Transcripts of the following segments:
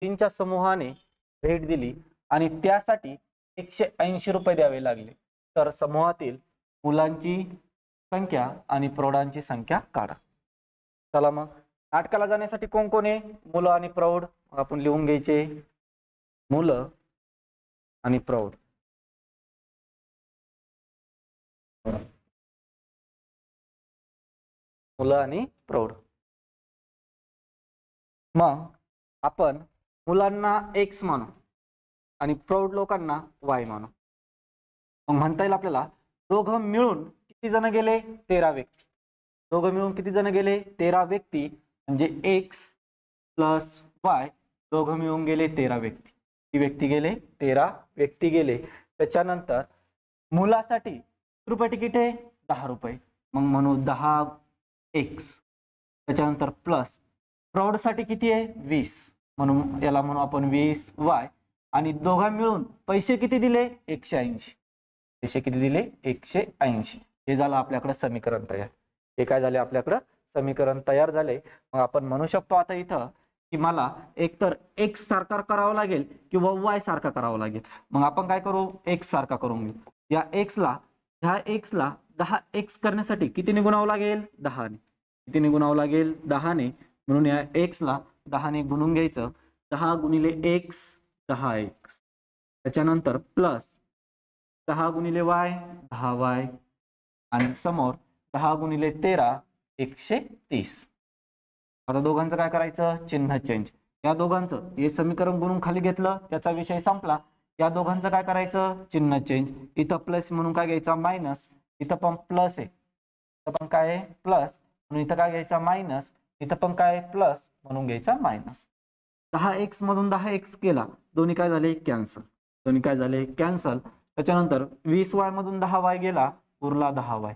मुलींच्या समूहाने भेट दिली आणि त्यासाठी 180 रुपये द्यावे लागले, तर समूहातील मुलांची संख्या आणि प्रौढांची संख्या काढा. चला मग नाटकाला जाण्यासाठी कोण कोण आहे? मुलं आणि प्रौढ. आपण लिहून घ्यायचे मुलं आणि प्रौढ. मुलं आणि प्रौढ. मग आपण मुलांना x मानू आणि प्रौढ लोकांना y मानू. मग म्हणता येईल आपल्याला दोघं मिळून किती जण गेले? 13 व्यक्ती. दोघं मिळून किती जण गेले? 13 व्यक्ती. म्हणजे x प्लस y दोघं मिळून गेले 13 व्यक्ती. किती व्यक्ती गेले? 13 व्यक्ती गेले. त्याच्यानंतर मुलासाठी रुपये तिकीट आहे 10 रुपये, मग म्हणू 10x. त्याच्यानंतर प्लस प्रौढसाठी किती आहे? 20, म्हणून याला म्हणू आपण 20y. आणि दोघां मिळून पैसे किती दिले? 180. पैसे किती दिले? 180. हे झालं आपल्याकडे समीकरण तयार. हे काय झाले? आपल्याकडे समीकरण तयार झाले. मग आपण म्हणू शकतो आता इथं की मला एकतर x सारखा करावा लागेल किंवा y सारखा करावा लागेल. मग आपण काय करू? x सारखा करून घेऊ. या ह्या x ला 10x करण्यासाठी कितीने गुणावं लागेल? 10 ने. कितीने गुणावं लागेल? 10 ने. म्हणून या x ला 10 ने गुणून घ्यायचं. 10 गुणिले x 10x. त्याच्यानंतर प्लस 10 गुणिले y 10y. आणि समोर 10 गुणिले 13 130. आता दोघांचं काय करायचं? चिन्ह चेंज. या दोघांचं हे समीकरण गुणून खाली घेतलं, त्याचा विषय संपला. या दोघांचं काय करायचं? चिन्ह चेंज. इथं प्लस म्हणून काय घ्यायचा? मायनस. इथं पण प्लस आहे, इथं पण काय आहे? प्लस. म्हणून इथं काय घ्यायचा? मायनस. इथं पण काय? प्लस, म्हणून घ्यायचा मायनस. 10x मधून 10x गेला, दोन्ही काय झाले? कॅन्सल. दोन्ही काय झाले? कॅन्सल. त्याच्यानंतर 20y मधून 10y गेला, उरला 10y.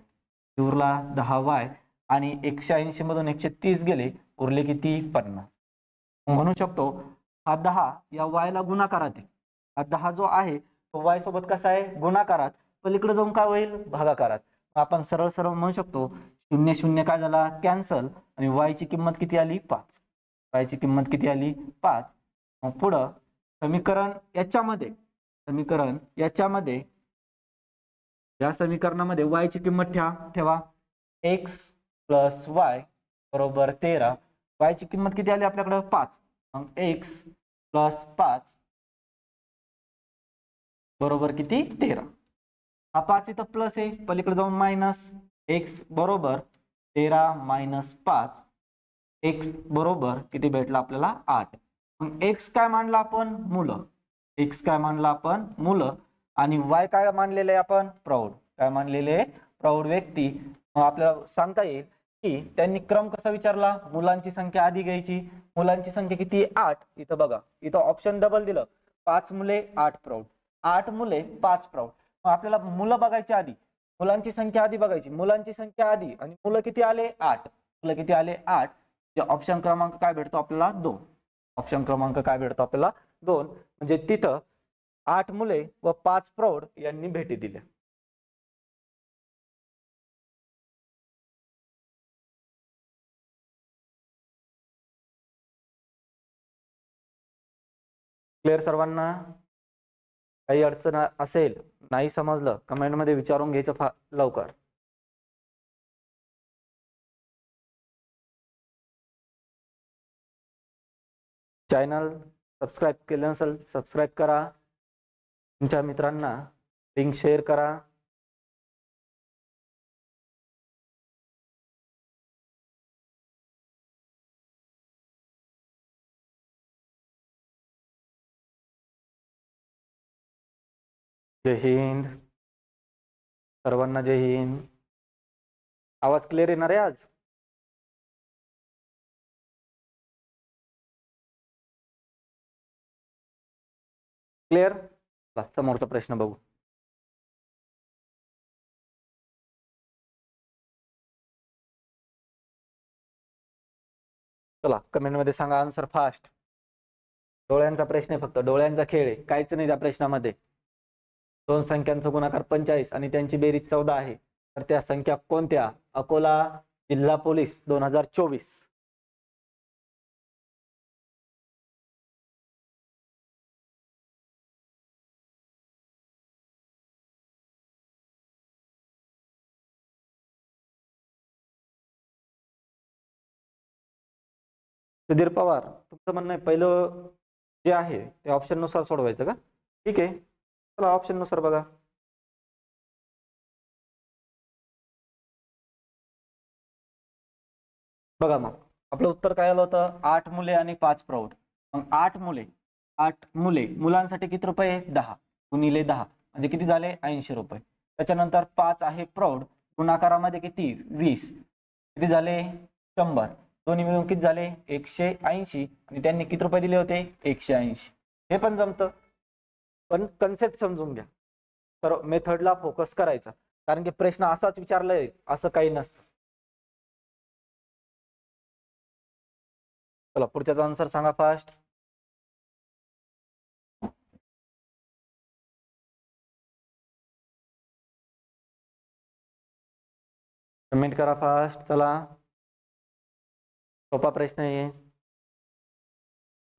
उरला 10y. आणि 180 मधून 130 गेले, उरले किती? 50. म्हणू शकतो हा 10 या y ला गुणाकारात आहे. हा 10 जो आहे तो y सोबत कसा आहे? गुणाकारात. पलीकडे जाऊन काय होईल? भागाकारात. आपण सरळ सरळ म्हणू शकतो 0 0 काय झाला? कॅन्सल. आणि y ची किंमत किती आली? 5. y ची किंमत किती आली? 5. मग पुढं समीकरण याच्यामध्ये या समीकरणामध्ये y ची किंमत ठेवा. x प्लस y बरोबर 13. y ची किंमत किती आली आपल्याकडे? 5. मग x प्लस 5 बरोबर किती? 13. हा 5 इथं प्लस आहे, पलीकडे जाऊन मायनस. x बरोबर 13 मायनस 5. x बरोबर किती भेटला आपल्याला? 8. मग x काय मानला आपण? मुलं. x काय मानला आपण? मुलं. आणि y काय मानलेले आहे आपण? प्रौढ. काय मानलेले? प्रौढ व्यक्ती. मग आपल्याला सांगता येईल की त्यांनी क्रम कसा विचारला? मुलांची संख्या आधी घ्यायची. मुलांची संख्या किती? 8. इथं बघा, इथं ऑप्शन डबल दिलं. 5 मुले 8 प्रौढ. 8 मुले 5 प्रौढ. मग आपल्याला मुलं बघायची आधी, मुलांची संख्या आधी बघायची. मुलांची संख्या आधी आणि मुलं किती आले? 8. मुलं किती आले? 8. ऑप्शन क्रमांक काय भेटतो आपल्याला? 2. ऑप्शन क्रमांक काय भेटतो आपल्याला? 2. म्हणजे तिथं 8 मुले व 5 प्रौढ यांनी भेटी दिल्या. क्लिअर सर्वांना? काही अडचण असेल, नाही समजलं, कमेंट मध्ये विचारून घ्यायचं लवकर. चॅनल सबस्क्राईब केलं नसेल सबस्क्राईब करा. तुमच्या मित्रांना लिंक शेअर करा. जय हिंद सर्वांना. जय हिंद. आवाज क्लिअर येणार आहे आज? क्लिअर? समोरचा प्रश्न बघू. चला कमेंट मध्ये सांगा आन्सर फास्ट. डोळ्यांचा प्रश्न आहे, फक्त डोळ्यांचा खेळ आहे, काहीच नाही त्या प्रश्नामध्ये. दोन संख्यांचा गुणाकार 45 आणि त्यांची बेरीज 14 आहे, तर त्या संख्या कोणत्या? अकोला जिल्हा पोलीस 2024. सुधीर पवार, तुमचं म्हणणं आहे पहिलं जे आहे ते ऑप्शन नुसार सोडवायचं का? ठीक आहे, चला ऑप्शन नुसार बघा. बघा मग आपलं उत्तर काय आलं होतं, 8 मुले आणि 5 प्रौढ. मग 8 मुले मुलांसाठी किती रुपये, 10 गुणिले 10 म्हणजे किती झाले, 80 रुपये. त्याच्यानंतर 5 आहे प्रौढ, गुणाकारामध्ये किती, 20, किती झाले, 100. दोन्ही मिळून किती झाले, 180. आणि त्यांनी किती रुपये दिले होते, 180. हे पण जमतं, पण कन्सेप्ट समजून घ्या. तर मेथडला फोकस करायचा, कारण की प्रश्न असाच विचारलाय असं काही नसतं. चला पुढच्याचा आन्सर सांगा फास्ट. कमेंट करा फास्ट. चला सोपा प्रश्न आहे,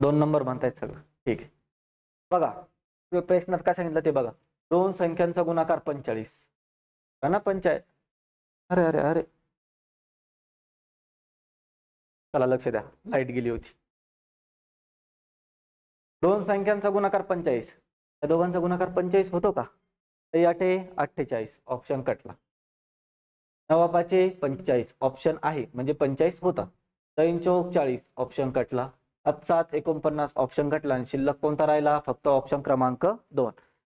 2 नंबर म्हणतायत सगळं. ठीक आहे, बघा प्रश्नात काय सांगितलं ते बघा. दोन संख्यांचा गुणाकार 45 ना, 45. अरे अरे अरे, चला लक्ष द्या, लाईट गेली होती. दोन संख्यांचा गुणाकार 45, त्या दोघांचा गुणाकार 45 होतो का? 48 ऑप्शन कटला. 9 45 ऑप्शन आहे म्हणजे 45 होता. 3 ऑप्शन कटला. 7 49 ऑप्शन कटला आणि शिल्लक कोणता राहिला, फक्त ऑप्शन क्रमांक 2.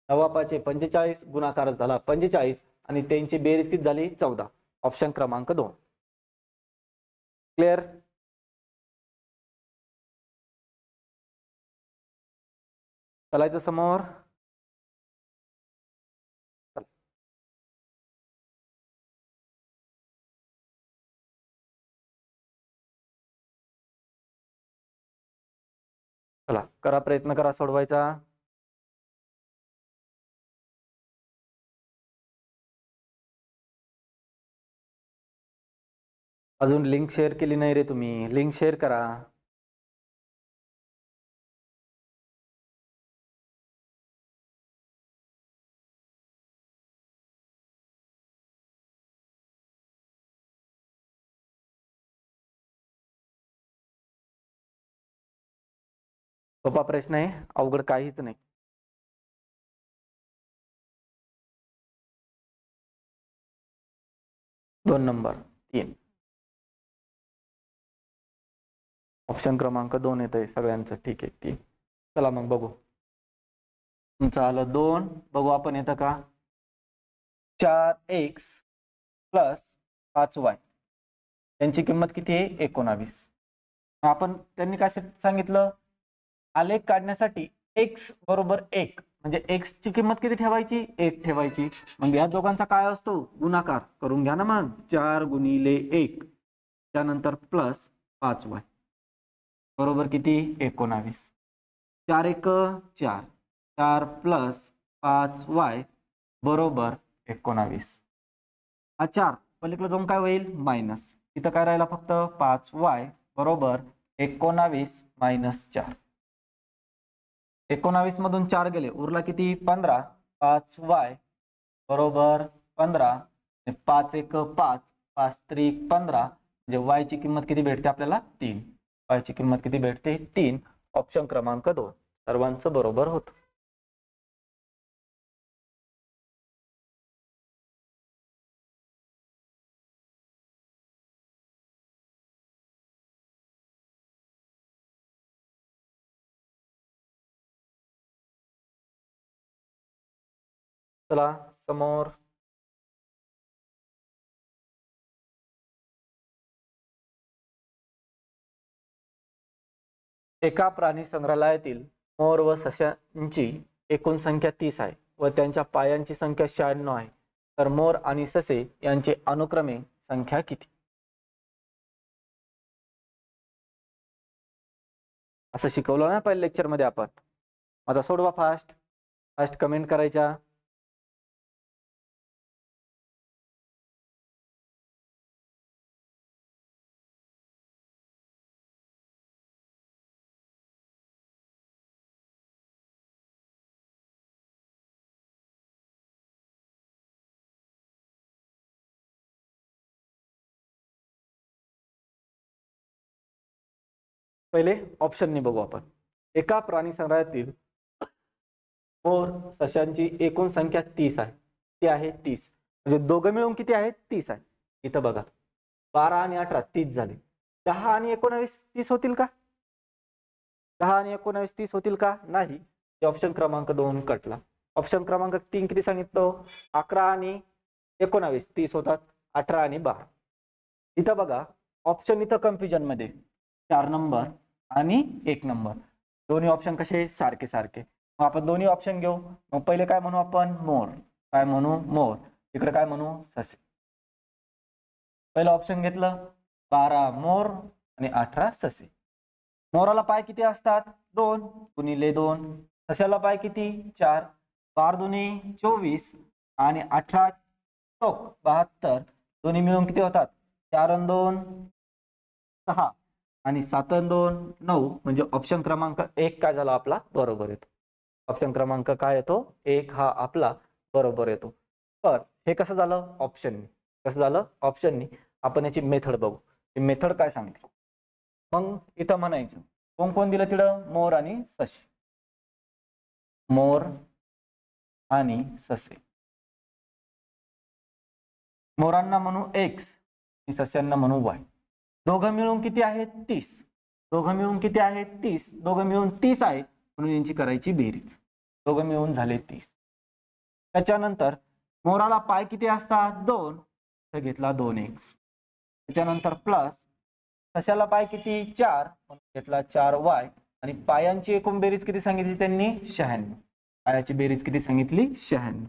9 45 गुणाकार झाला 45 आणि त्यांची बेरीज किती झाली, 14, ऑप्शन क्रमांक 2. क्लिअर? चालायचं समोर. चला करा, प्रयत्न करा सोडवायचा. अजून लिंक शेअर केली नाही रे तुम्ही, लिंक शेअर करा. सोपा प्रश्न आहे, अवघड काहीच नाही. दोन नंबर 3 ऑप्शन क्रमांक 2 येत आहे सगळ्यांचं. ठीक आहे 3. चला मग बघू, तुमचं आलं 2. बघू आपण येतं का. 4x प्लस 5y यांची किंमत किती आहे, 19. आपण त्यांनी काय सांगितलं, आलेख काढण्यासाठी x बरोबर 1 म्हणजे x ची किंमत किती ठेवायची, 1 ठेवायची. मग या दोघांचा काय असतो, गुणाकार करून घ्या ना. मग 4 गुणिले 1 त्यानंतर प्लस 5y बरोबर किती, 19. 4 1 4, 4 प्लस 5y बरोबर 19. हा 4 पलीकडे जाऊन काय होईल, मायनस. इथं काय राहिला, फक्त 5y बरोबर 19 मायनस 4. 19 मधून 4 गेले, उरला किती, 15. 5y बरोबर 15. 5 1 5, 5 3 15 म्हणजे y ची किंमत किती भेटते आपल्याला, 3. y ची किंमत किती भेटते, 3. ऑप्शन क्रमांक 2 सर्वांचं बरोबर होतं. चला समोर. एका प्राणी संग्रहालयातील मोर व सशांची एकूण संख्या 30 आहे व त्यांच्या पायांची संख्या 96 आहे. तर मोर आणि ससे यांची अनुक्रमे संख्या किती, असं शिकवलं ना पहिल्या लेक्चर मध्ये आपण. आता सोडवा फास्ट फास्ट, कमेंट करायच्या. पहिले ऑप्शननी बघू आपण. एका प्राणी संग्रहालयातील मोर सशांची एकूण संख्या 30 आहे. ती आहे 30. म्हणजे दोघं मिळून किती आहेत? 30 आहे. इथं बघा 12 आणि 18 30 झाले. 10 आणि 19 30 होतील का? 10 आणि 19 30 होतील का? नाही. ऑप्शन क्रमांक 2 कटला. ऑप्शन क्रमांक 3 किती सांगितलं? 11 आणि 19 30 होतात. 18 आणि 12. इथं बघा ऑप्शन इथं कन्फ्युजन मध्ये 4 नंबर आणि 1 नंबर दोन्ही ऑप्शन कसे सारखे सारखे. मग आपण दोन्ही ऑप्शन घेऊ. मग पहिले काय म्हणू आपण? मोर. काय म्हणू? मोर. इकडे काय म्हणू? ससे. पहिलं ऑप्शन घेतलं 12 मोर आणि 18 ससे. मोराला पाय किती असतात? 2 गुणिले 2. सशाला पाय किती? 4. 12 दुनी 24 आणि 18 चौक 72. दोन्ही मिळून किती होतात? 4 आणि 2 6 आणि 7 आणि 2 9. म्हणजे ऑप्शन क्रमांक 1 काय झाला आपला? बरोबर येतो. ऑप्शन क्रमांक काय येतो? 1 हा आपला बरोबर येतो. तर हे कसं झालं? ऑप्शननी. कसं झालं? ऑप्शननी. आपण याची मेथड बघू. ही मेथड काय सांगते? मग इथं म्हणायचं कोण कोण दिलं तिथं? मोर आणि ससे. मोर आणि ससे. मोरांना म्हणू x आणि सस्यांना म्हणू y. दोघं मिळून किती आहेत? 30. दोघं मिळून किती आहेत? 30. दोघं मिळून 30 आहेत म्हणून यांची करायची बेरीज. दोघं मिळून झाले 30. त्याच्यानंतर मोराला पाय किती असतात? 2. तर घेतला 2x. त्याच्यानंतर प्लस सशाला पाय किती? 4 म्हणून घेतला 4y. आणि पायांची एकूण बेरीज किती सांगितली त्यांनी? 96. पायाची बेरीज किती सांगितली? 96.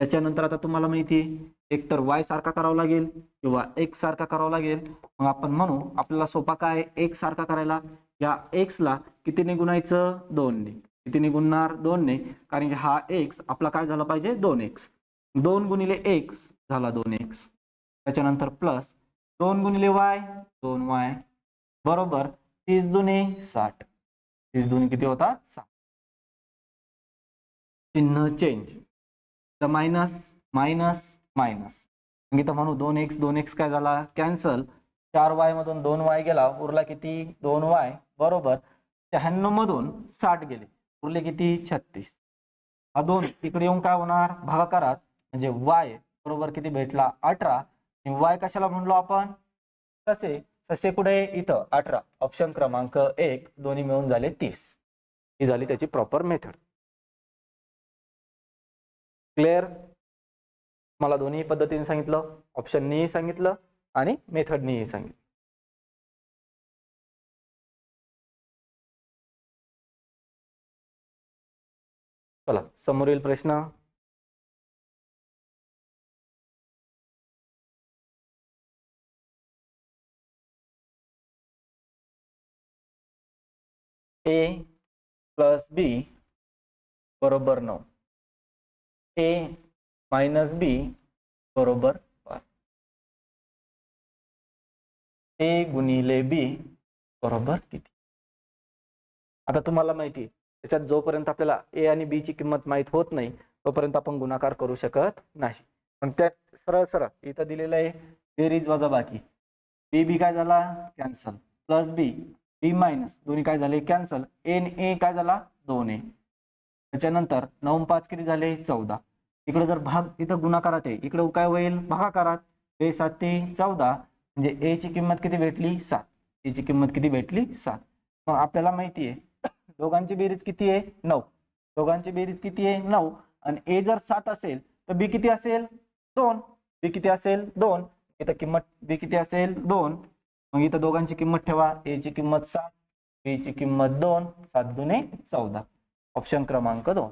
त्याच्यानंतर आता तुम्हाला माहिती आहे एक तर y सारखा करावा लागेल किंवा x सारखा करावा लागेल. मग आपण म्हणू आपल्याला सोपा काय? x सारखा करायला. या x ला कितीने गुणायचं? 2 ने. कितीने गुणणार? 2 ने. कारण की हा x आपला काय झाला पाहिजे? 2x. 2 गुणिले x झाला 2x. त्याच्यानंतर प्लस 2 गुणिले y 2y बरोबर 30 दुने 60. 30 दुने किती होतात? 60. चिन्ह चेंज. तर मायनस मायनस मायनस. इथं म्हणू 2x काय झाला? कॅन्सल. 4y मधून 2y गेला. उरला किती? 2y बरोबर 96 मधून 60 गेले. उरले किती? 36. हा 2 इकडे येऊन काय होणार? भागाकारात. म्हणजे y बरोबर किती भेटला? 18. आणि y कशाला म्हणलो आपण? ससे. ससे कुठे? इथं 18. ऑप्शन क्रमांक 1. दोन्ही मिळून झाले 30. ही झाली त्याची प्रॉपर मेथड. क्लिअर? मला दोन्ही पद्धतीने सांगितलं. ऑप्शननीही सांगितलं आणि मेथडनीही सांगितलं. चला समोरील प्रश्न. a प्लस b बरोबर 9. a मायनस b बरोबर 5. a गुणिले b बरोबर किती? आता तुम्हाला माहिती आहे त्याच्यात जोपर्यंत आपल्याला a आणि b ची किंमत माहित होत नाही तोपर्यंत आपण गुणाकार करू शकत नाही. पण त्यात सरळ सरळ इथं दिलेलं आहे बेरीज वजाबाकी. b काय झाला? कॅन्सल. प्लस b मायनस दोन्ही काय झाले? कॅन्सल. a आणि a काय झाला? 2a. त्याच्यानंतर 9 5 किती झाले? 14. इकडे जर भाग इथं गुणाकारात आहे इकडे काय होईल? भागाकारात. 2 7 ते 14 म्हणजे a ची किंमत किती भेटली? 7. a ची किंमत किती भेटली? 7. मग आपल्याला माहिती आहे दोघांची बेरीज किती आहे? 9. दोघांची बेरीज किती आहे? 9. आणि a जर 7 असेल तर b किती असेल? 2. b किती असेल? 2. इथं किंमत b किती असेल? 2. मग इथं दोघांची किंमत ठेवा. a ची किंमत 7, b ची किंमत 2. 7 दुने 14. ऑप्शन क्रमांक 2.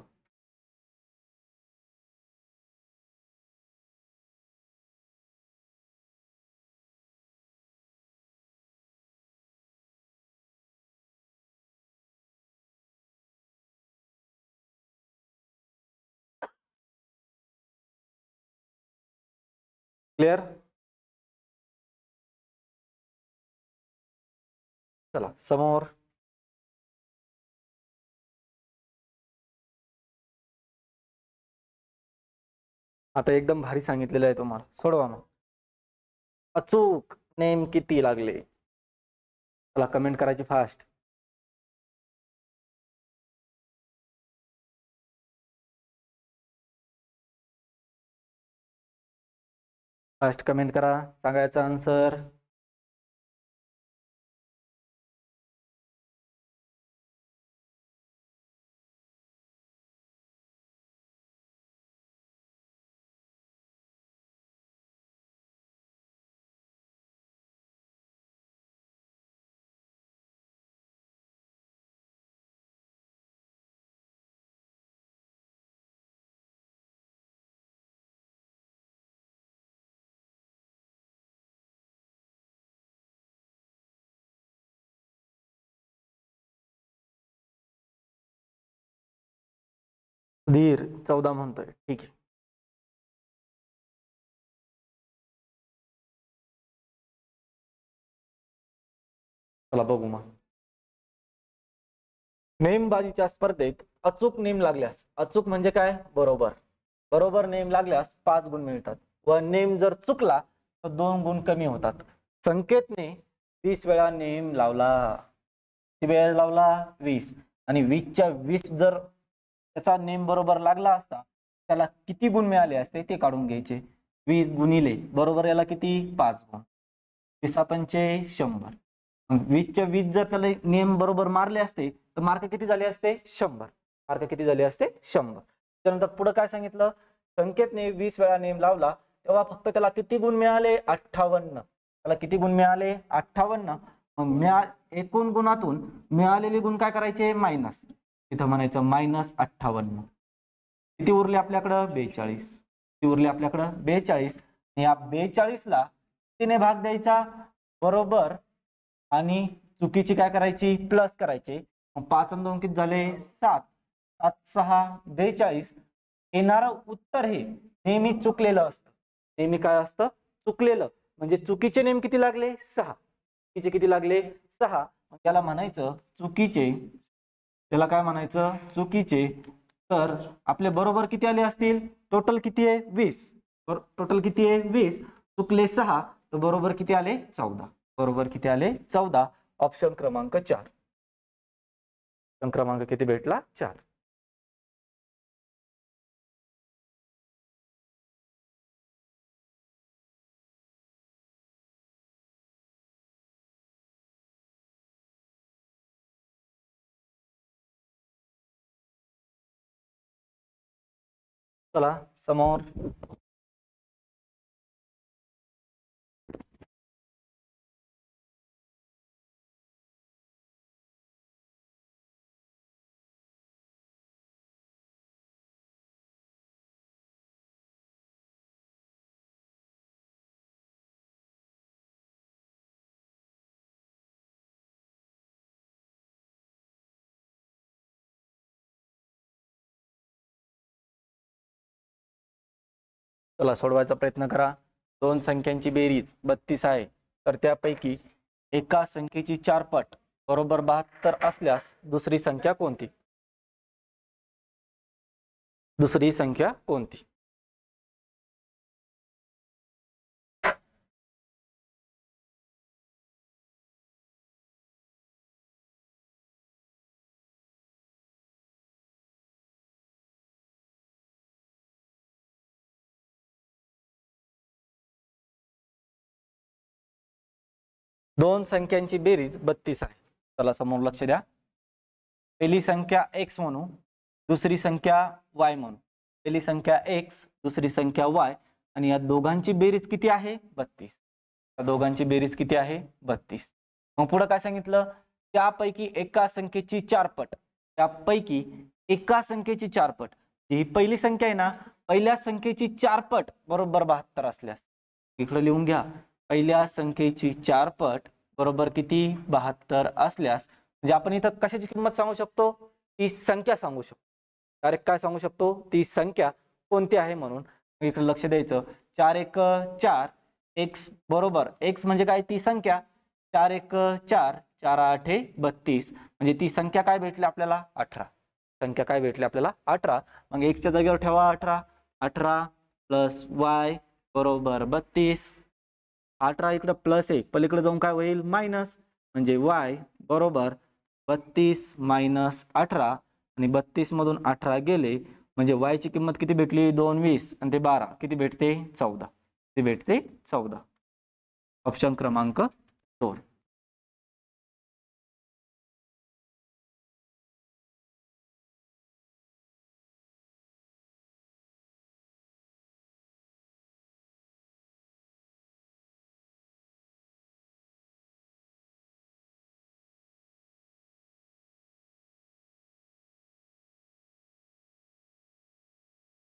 क्लिअर? चला समोर. आता एकदम भारी सांगितलेलं आहे तुम्हाला. सोडवा मग. अचूक नेम किती लागले? चला कमेंट करायची फास्ट. फास्ट कमेंट करा, सांगायचा आन्सर. धीर 14 म्हणतोय, ठीक आहे. चला बघू मग. नेमबाजीच्या स्पर्धेत अचूक नेम लागल्यास, अचूक म्हणजे काय, बरोबर, बरोबर नेम लागल्यास 5 गुण मिळतात व नेम जर चुकला तर 2 गुण कमी होतात. संकेतने 20 वेळा नेम लावला, किती वेळा लावला, 20, आणि 20च्या 20 जर त्याचा नेम बरोबर लागला असता त्याला किती गुण मिळाले असते ते काढून घ्यायचे. 20 गुणिले बरोबर याला किती, 5 गुण, 20 पंचे 100. 20च्या 20 जर त्याला नेम बरोबर मारले असते तर मार्क किती झाले असते, 100. मार्क किती झाले असते, 100. त्यानंतर पुढे काय सांगितलं, संकेतने 20 वेळा नेम लावला तेव्हा फक्त त्याला किती गुण मिळाले, 58. त्याला किती गुण मिळाले, 58. मग एकूण गुणातून मिळालेले गुण काय करायचे, मायनस, इथं म्हणायचं -58. किती उरले आपल्याकडं, 42. किती उरले आपल्याकडं, 42. या 42 ला कितीने भाग द्यायचा, बरोबर, आणि चुकीची काय करायची, प्लस करायची. 5 आणि 2 किती झाले, 7. 7 6 42. येणारं उत्तर हे नेहमी चुकलेलं असतं. नेहमी काय असतं, चुकलेलं. म्हणजे चुकीचे नेम किती लागले, 6. चुकीचे किती लागले, 6. त्याला म्हणायचं चुकीचे, त्याला काय म्हणायचं, चुकीचे. तर आपले बरोबर किती आले असतील, टोटल किती आहे, 20. टोटल किती आहे, 20. चुकले 6, तर बरोबर किती आले, 14. बरोबर किती आले, 14. ऑप्शन क्रमांक 4. ऑप्शन क्रमांक किती भेटला, 4. चला समोर. चला सोडवायचा प्रयत्न करा. 2 संख्यांची बेरीज 32 आहे, तर त्यापैकी एका संख्येची 4 पट बरोबर 72 असल्यास दुसरी संख्या कोणती, दुसरी संख्या कोणती. दोन संख्यांची बेरीज 32 आहे. चला समोर लक्ष द्या. पहिली संख्या x म्हणू, दुसरी संख्या y म्हणू. पहिली संख्या x, दुसरी संख्या y, आणि या दोघांची बेरीज किती आहे, 32. या दोघांची बेरीज किती आहे, 32. मग पुढे काय सांगितलं, त्यापैकी एका संख्येची 4 पट, त्यापैकी एका संख्येची 4 पट. ही पहिली संख्या आहे ना, पहिल्या संख्येची 4 पट बरोबर 72 असल्यास, इकडे लिहून घ्या, पहिल्या संख्येची 4 पट बरोबर किती, 72 असल्यास, म्हणजे आपण इथं कशाची किंमत सांगू शकतो, ती संख्या सांगू शकतो. डायरेक्ट काय सांगू शकतो, ती संख्या कोणती आहे म्हणून. इकडे लक्ष द्यायचं. 4 1 4, x बरोबर, x म्हणजे काय, ती संख्या. 4 1 4, 4 8 32, म्हणजे ती संख्या काय भेटली आपल्याला, 18. संख्या काय भेटली आपल्याला, 18. मग x च्या जागेवर ठेवा 18. 18 प्लस y बरोबर 32. 18 इकडे प्लस आहे, पलीकडे जाऊन काय होईल, मायनस, म्हणजे y बरोबर 32 मायनस 18, आणि 32 मधून 18 गेले म्हणजे y ची किंमत किती भेटली, 2 20, आणि ते 12 किती भेटते, 14. ते भेटते 14. ऑप्शन क्रमांक 2.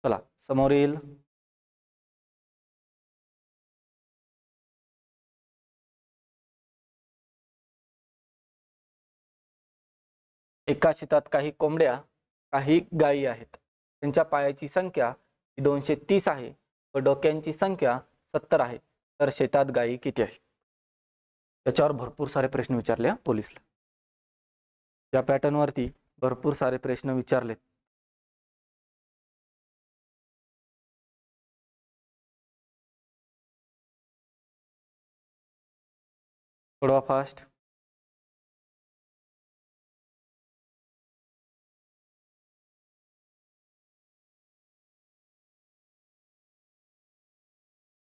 चला समोर येईल. एका शेतात काही कोंबड्या काही गायी आहेत. त्यांच्या पायाची संख्या 230 आहे व डोक्यांची संख्या 70 आहे. तर शेतात गायी किती आहेत? त्याच्यावर भरपूर सारे प्रश्न विचारले पोलिसला. या पॅटर्न वरती भरपूर सारे प्रश्न विचारलेत. थोडा फास्ट.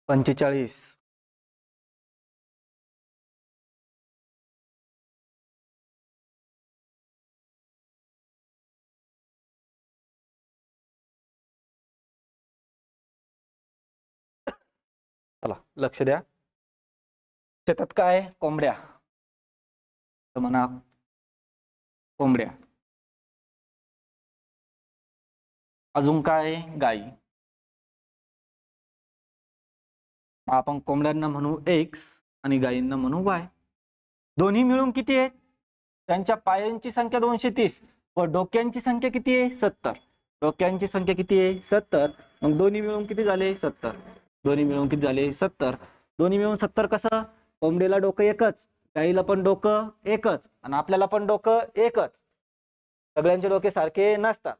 पंचेचाळीस. चला लक्ष द्या. शेतात काय? कोंबड्या. तर म्हणा कोंबड्या. अजून काय? गाई. आपण कोंबड्यांना म्हणू X आणि गायींना म्हणू Y. दोन्ही मिळून किती आहेत? त्यांच्या पायांची संख्या 230 व डोक्यांची संख्या किती आहे? 70. डोक्यांची संख्या किती आहे? 70. मग दोन्ही मिळून किती झाले? 70. दोन्ही मिळून किती झाले? 70. दोन्ही मिळून 70 कसं? कोंबडीला डोकं एकच, गाईला पण डोकं एकच आणि आपल्याला पण डोकं एकच. सगळ्यांचे डोके सारखे नसतात.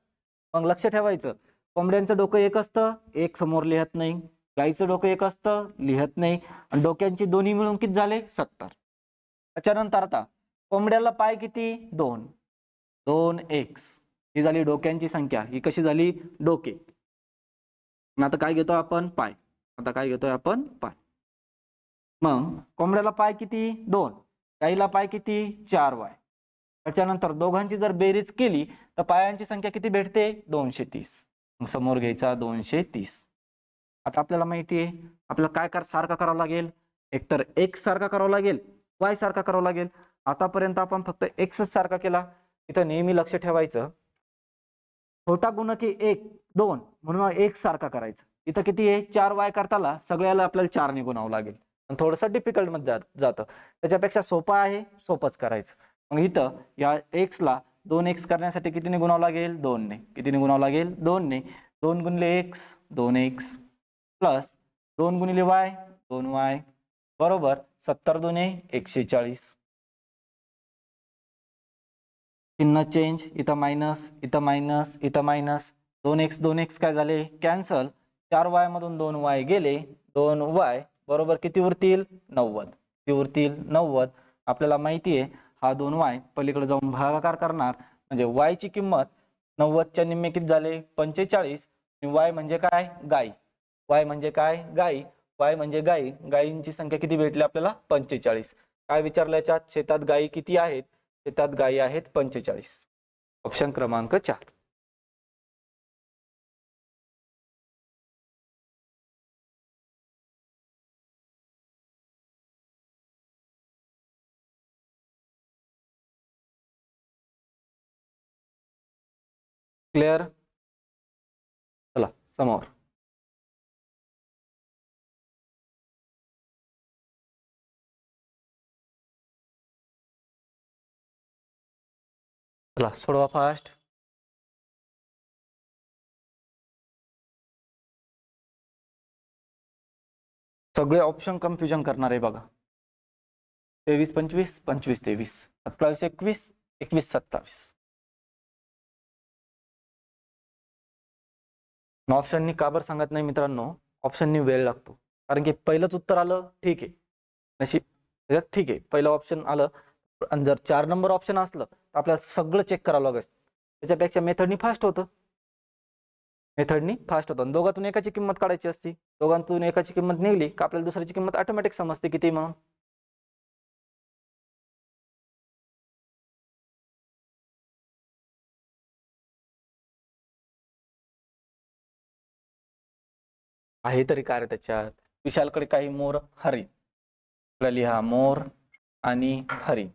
मग लक्ष ठेवायचं, कोंबड्यांचं डोकं एक असतं, एक समोर लिहत नाही. गाईचं डोकं एक असतं, लिहत नाही. आणि डोक्यांची दोन्ही मिळून किती झाले? 70. त्याच्यानंतर आता कोंबड्याला पाय किती? 2. 2x ही झाली डोक्यांची संख्या. ही कशी झाली? डोके. आता काय घेतो आपण? पाय. आता काय घेतोय आपण? पाय. मग कोंबड्याला पाय किती? 2. गाईला पाय किती? 4y. त्याच्यानंतर दोघांची जर बेरीज केली तर पायांची संख्या किती भेटते? 230. मग समोर घ्यायचा 230. आता आपल्याला माहिती आहे आपल्याला काय सारखा करावं लागेल? एकतर x सारखा करावा लागेल, y सारखा करावा लागेल. आतापर्यंत आपण फक्त x सारखा केला. इथं नेहमी लक्ष ठेवायचं, छोटा गुणक 1 2 म्हणून x सारखा करायचं. इथं किती आहे? 4y करताना सगळ्याला आपल्याला 4 ने गुणावं लागेल. थोडंसं डिफिकल्ट मध्ये जातं. त्याच्यापेक्षा सोपं आहे, सोपंच करायचं. मग इथं या x ला 2x करण्यासाठी कितीने गुणावं लागेल? 2 ने. कितीने गुणावं लागेल? 2 ने. 2 गुणिले x 2x प्लस 2 गुणिले y 2y बरोबर 70 दुने 140. चिन्ह चेंज. इथं मायनस, इथं मायनस, इथं मायनस. 2x काय झाले? कॅन्सल. 4y मधून 2y गेले. 2y बरोबर किती उरतील? 90. किती उरतील? 90. आपल्याला माहिती आहे हा 2y पलीकडे जाऊन भागाकार करणार म्हणजे y ची किंमत 90 च्या निम्मे किती झाले? 45. आणि y म्हणजे काय? गाई. y म्हणजे काय? गाई. y म्हणजे गाई. गायींची संख्या किती भेटली आपल्याला? 45. काय विचारलं याच्यात? शेतात गायी किती आहेत? शेतात गायी आहेत 45. ऑप्शन क्रमांक 4. क्लिअर? चला समोर. चला सोडवा फास्ट. सगळे ऑप्शन कन्फ्युजन करणार आहे बघा. 23 25 25 23 27 21 21 27. ऑप्शननी का बरं सांगत नाही मित्रांनो? ऑप्शननी वेळ लागतो. कारण की पहिलंच उत्तर आलं ठीक आहे, नशीब त्याच्यात ठीक आहे, पहिलं ऑप्शन आलं. आणि जर 4 नंबर ऑप्शन असलं तर आपल्याला सगळं चेक करावं लागेल. त्याच्यापेक्षा मेथडनी फास्ट होतं. मेथडनी फास्ट होतं. दोघातून एकाची किंमत काढायची असती, दोघांतून एकाची किंमत निघली का आपल्याला दुसऱ्याची किंमत ऑटोमॅटिक समजते किती म्हणून. आहे तरी काय रे त्याच्यात. विशालकडे काही मोर हरी, लिहा मोर आणि हरी.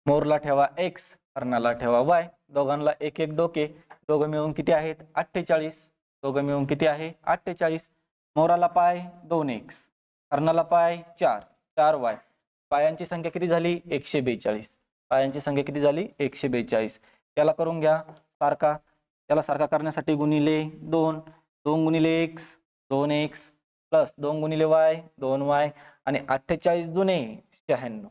मोरला ठेवा x, हरणाला ठेवा y, दोघांना एक एक डोके, दोघं मिळून किती आहेत 48, दोघं मिळून किती आहे 48. मोराला पाय 2x, हरणाला पाय 4, 4y, पायांची संख्या किती झाली 142, पायांची संख्या किती झाली 142. त्याला करून घ्या सारखा, त्याला सारखा करण्यासाठी गुणिले 2, 2 गुणिले x 2x प्लस 2 गुणिले y 2y आणि 48 दुने 96,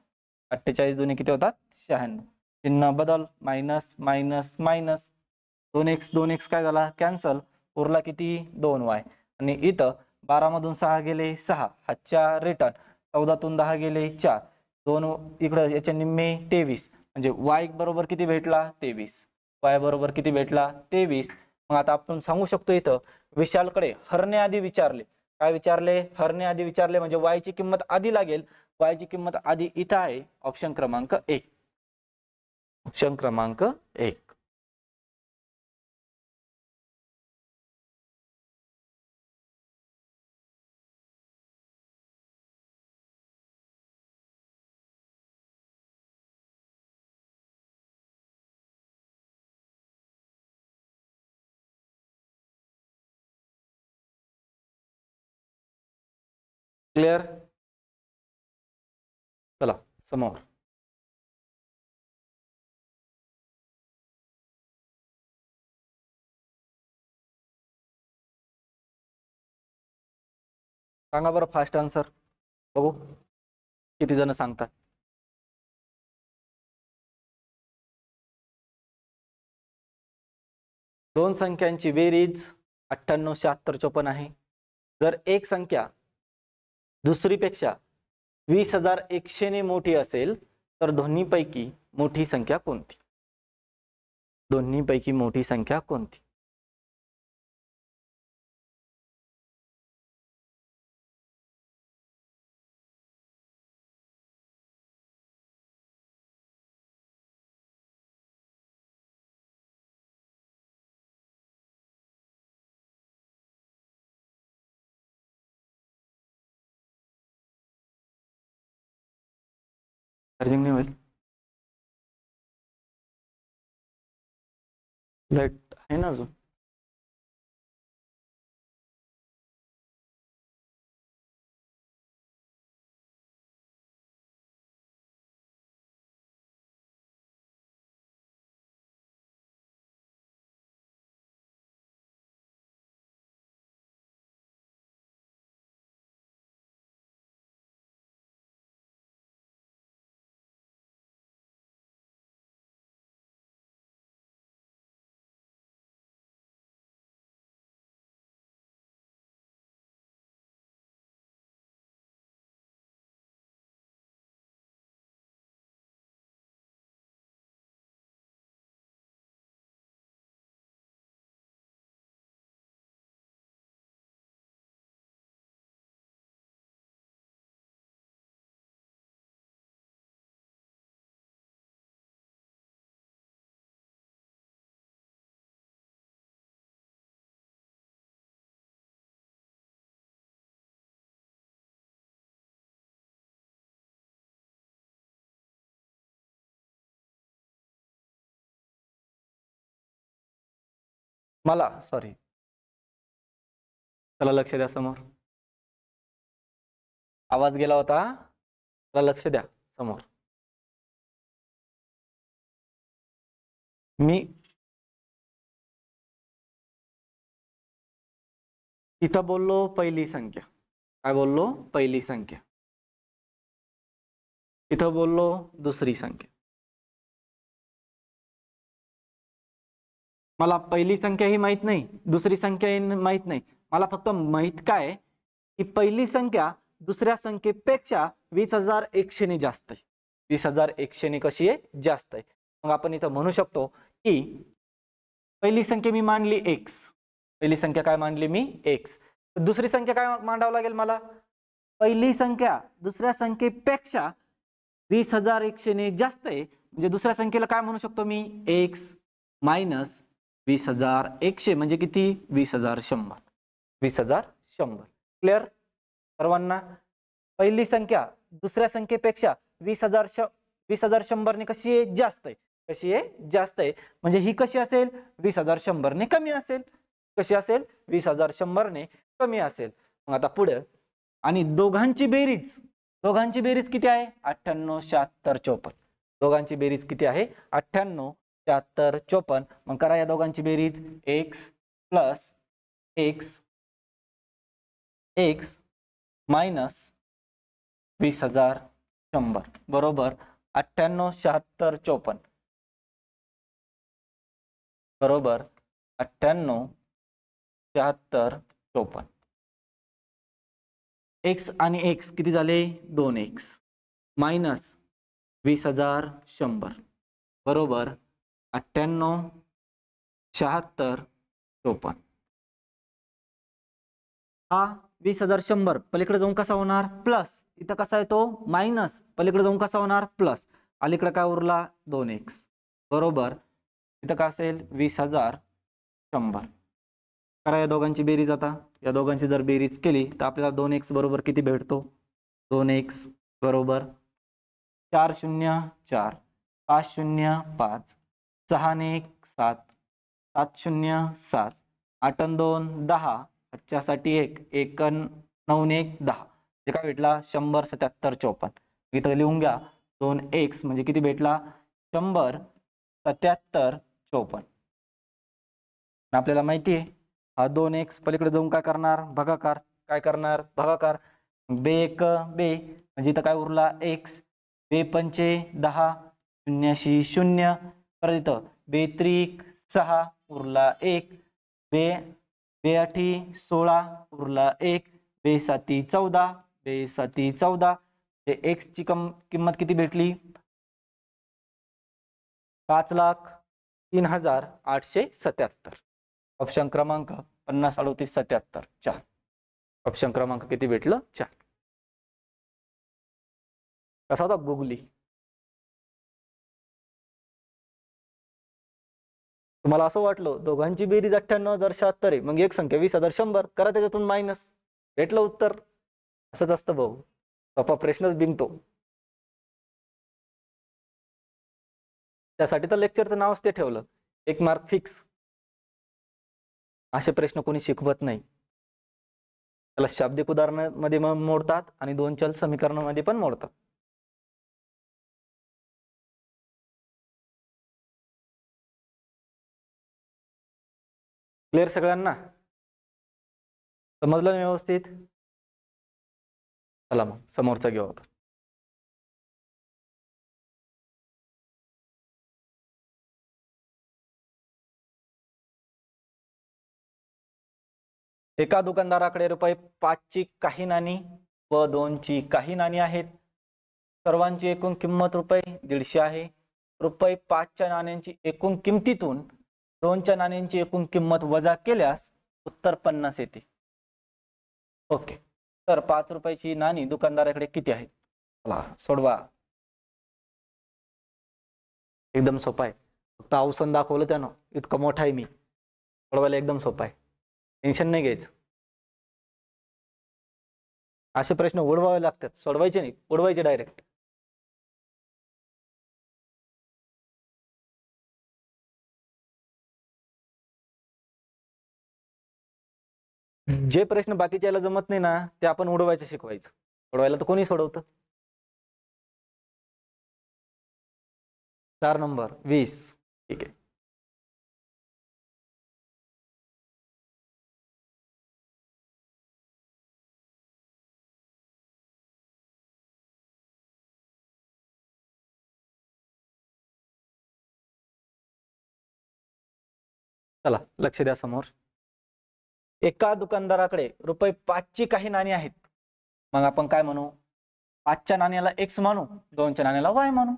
48 दुने किती होतात 96. चिन्ह बदल, minus minus minus, 2x 2x काय झाला कॅन्सल, उरला किती 2y. आणि इथं 12 मधून 6 गेले 6, हा 4 रिटर्न, 14 तून 10 गेले 4, 2 इकडं याच्या निम्मे 23, म्हणजे y बरोबर किती भेटला 23, y बरोबर किती भेटला 23. मग आता आपण सांगू शकतो इथं विशालकडे हरणे आधी विचारले, काय विचारले हरणे आधी विचारले, म्हणजे y ची किंमत आधी लागेल, y ची किंमत आधी इथं आहे ऑप्शन क्रमांक 1, ऑप्शन क्रमांक 1. क्लिअर. चला समोर. सांगा बरं फास्ट आन्सर, बघू किती जण सांगतात. दोन संख्यांची बेरीज 98, 76, 54 आहे. जर एक संख्या दुसरीपेक्षा 20,100 ने मोठी असेल तर दोन्हीपैकी मोठी संख्या कोणती, दोन्हीपैकी मोठी संख्या कोणती. चार्जिंग नाही होईल, लाईट आहे ना अजून. मला सॉरी, चला लक्ष द्या समोर, आवाज गेला होता, चला लक्ष द्या समोर. मी इथं बोललो पहिली संख्या, काय बोललो पहिली संख्या, इथं बोललो दुसरी संख्या. मला पहिली संख्या ही माहित नाही, दुसरी संख्या ही माहित नाही, मला फक्त माहित काय की पहिली संख्या दुसऱ्या संख्येपेक्षा 20,100 ने जास्त आहे, 20,100 ने कशी आहे जास्त आहे. मग आपण इथं म्हणू शकतो की पहिली संख्या मी मांडली x, पहिली संख्या काय मांडली मी x. दुसरी संख्या काय मांडावं लागेल मला, पहिली संख्या दुसऱ्या संख्येपेक्षा 20,100 ने जास्त आहे, म्हणजे दुसऱ्या संख्येला काय म्हणू शकतो मी, x मायनस 20,100 म्हणजे किती, 20,100. 20,100. क्लिअर सर्वांना. पहिली संख्या दुसऱ्या संख्येपेक्षा 20,100 ने कशी आहे, जास्त आहे. कशी आहे, जास्त आहे. म्हणजे ही कशी असेल, 20,100 ने कमी असेल. कशी असेल, 20,100 ने कमी असेल. मग आता पुढे, आणि दोघांची बेरीज किती आहे, 98, 76, 54. दोघांची बेरीज किती आहे, 98, 76, 54. मग करा या दोघांची बेरीज, x प्लस x मायनस 20,100 बरोबर 98, 76, 54 बरोबर 98, 76, 54. x आणि x किती झाले, 2x मायनस 20,100 बरोबर 98, 76, 54. हा 20,100 पलीकडे जाऊन कसा होणार, प्लस. इथं कसा येतो, मायनस. पलीकडे जाऊन कसा होणार, प्लस. अलीकडे काय उरला, 2x बरोबर इथं काय असेल, 20,100. करा या दोघांची बेरीज. आता या दोघांची जर बेरीज केली तर आपल्याला 2x बरोबर किती भेटतो, 2x बरोबर 4 0 4 5 0 5 6 1 7 7 0 7 8 2 10 5साठी 1 1 9 1 10 जे काय भेटला, 100 77 54. इथं लिहून घ्या, 2x म्हणजे किती भेटला, 100 77 54. आपल्याला माहिती आहे हा 2x पलीकडे जाऊन काय करणार, भागाकार. काय करणार, भागाकार. बे 1 बे म्हणजे इथं काय उरला, x. बे 5 10 0 0. परत इथं बे 3 6 उरला 1. बे 8 16 उरला 1. बे 7 14 बे 7 14. x ची किंमत किती भेटली, 5,03,877. ऑप्शन क्रमांक 50 38 77 4. ऑप्शन क्रमांक किती भेटलं, 4. कसा होता गुगली. तुम्हाला असं वाटलं दोघांची बेरीज 98,076 आहे, मग एक संख्या 20,100 करा, त्याच्यातून मायनस, भेटलं उत्तर. असंच असतं भाऊ, सोपा प्रश्नच बिनतो. त्यासाठी तर लेक्चरचं नावच ते ठेवलं, 1 मार्क फिक्स. असे प्रश्न कोणी शिकवत नाही. त्याला शाब्दिक उदाहरणामध्ये मोडतात आणि 2 चल समीकरणामध्ये पण मोडतात. क्लिअर सगळ्यांना, समजलं व्यवस्थित. चला मग समोरचा घेऊ आपण. एका दुकानदाराकडे ₹5 ची काही नाणी व 2 ची काही नाणी आहेत. सर्वांची एकूण किंमत ₹150 आहे. ₹5 च्या नाण्यांची एकूण किमतीतून 2 च्या नाण्यांची एकूण किंमत वजा केल्यास उत्तर 50 येते. ओके, तर ₹5ची नाणी दुकानदाराकडे किती आहेत, चला सोडवा. एकदम सोपा आहे, फक्त अवसन दाखवलं त्यानं, इतकं मोठा आहे मी, सोडवायला एकदम सोपा आहे, टेन्शन नाही घ्यायचं. असे प्रश्न उडवावे लागतात, सोडवायचे नाही, उडवायचे डायरेक्ट. जे प्रश्न बाकीच्याला जमत नाही ना ते आपण उडवायचं शिकवायचं, सोडवायला तर कोणी सोडवतं. 4 नंबर 20. ठीक आहे, चला लक्ष द्या समोर. एका दुकानदाराकडे ₹5 ची काही नाणी आहेत. मग आपण काय म्हणू, 5 च्या नाण्याला x म्हणू, 2 च्या नाण्याला y म्हणू.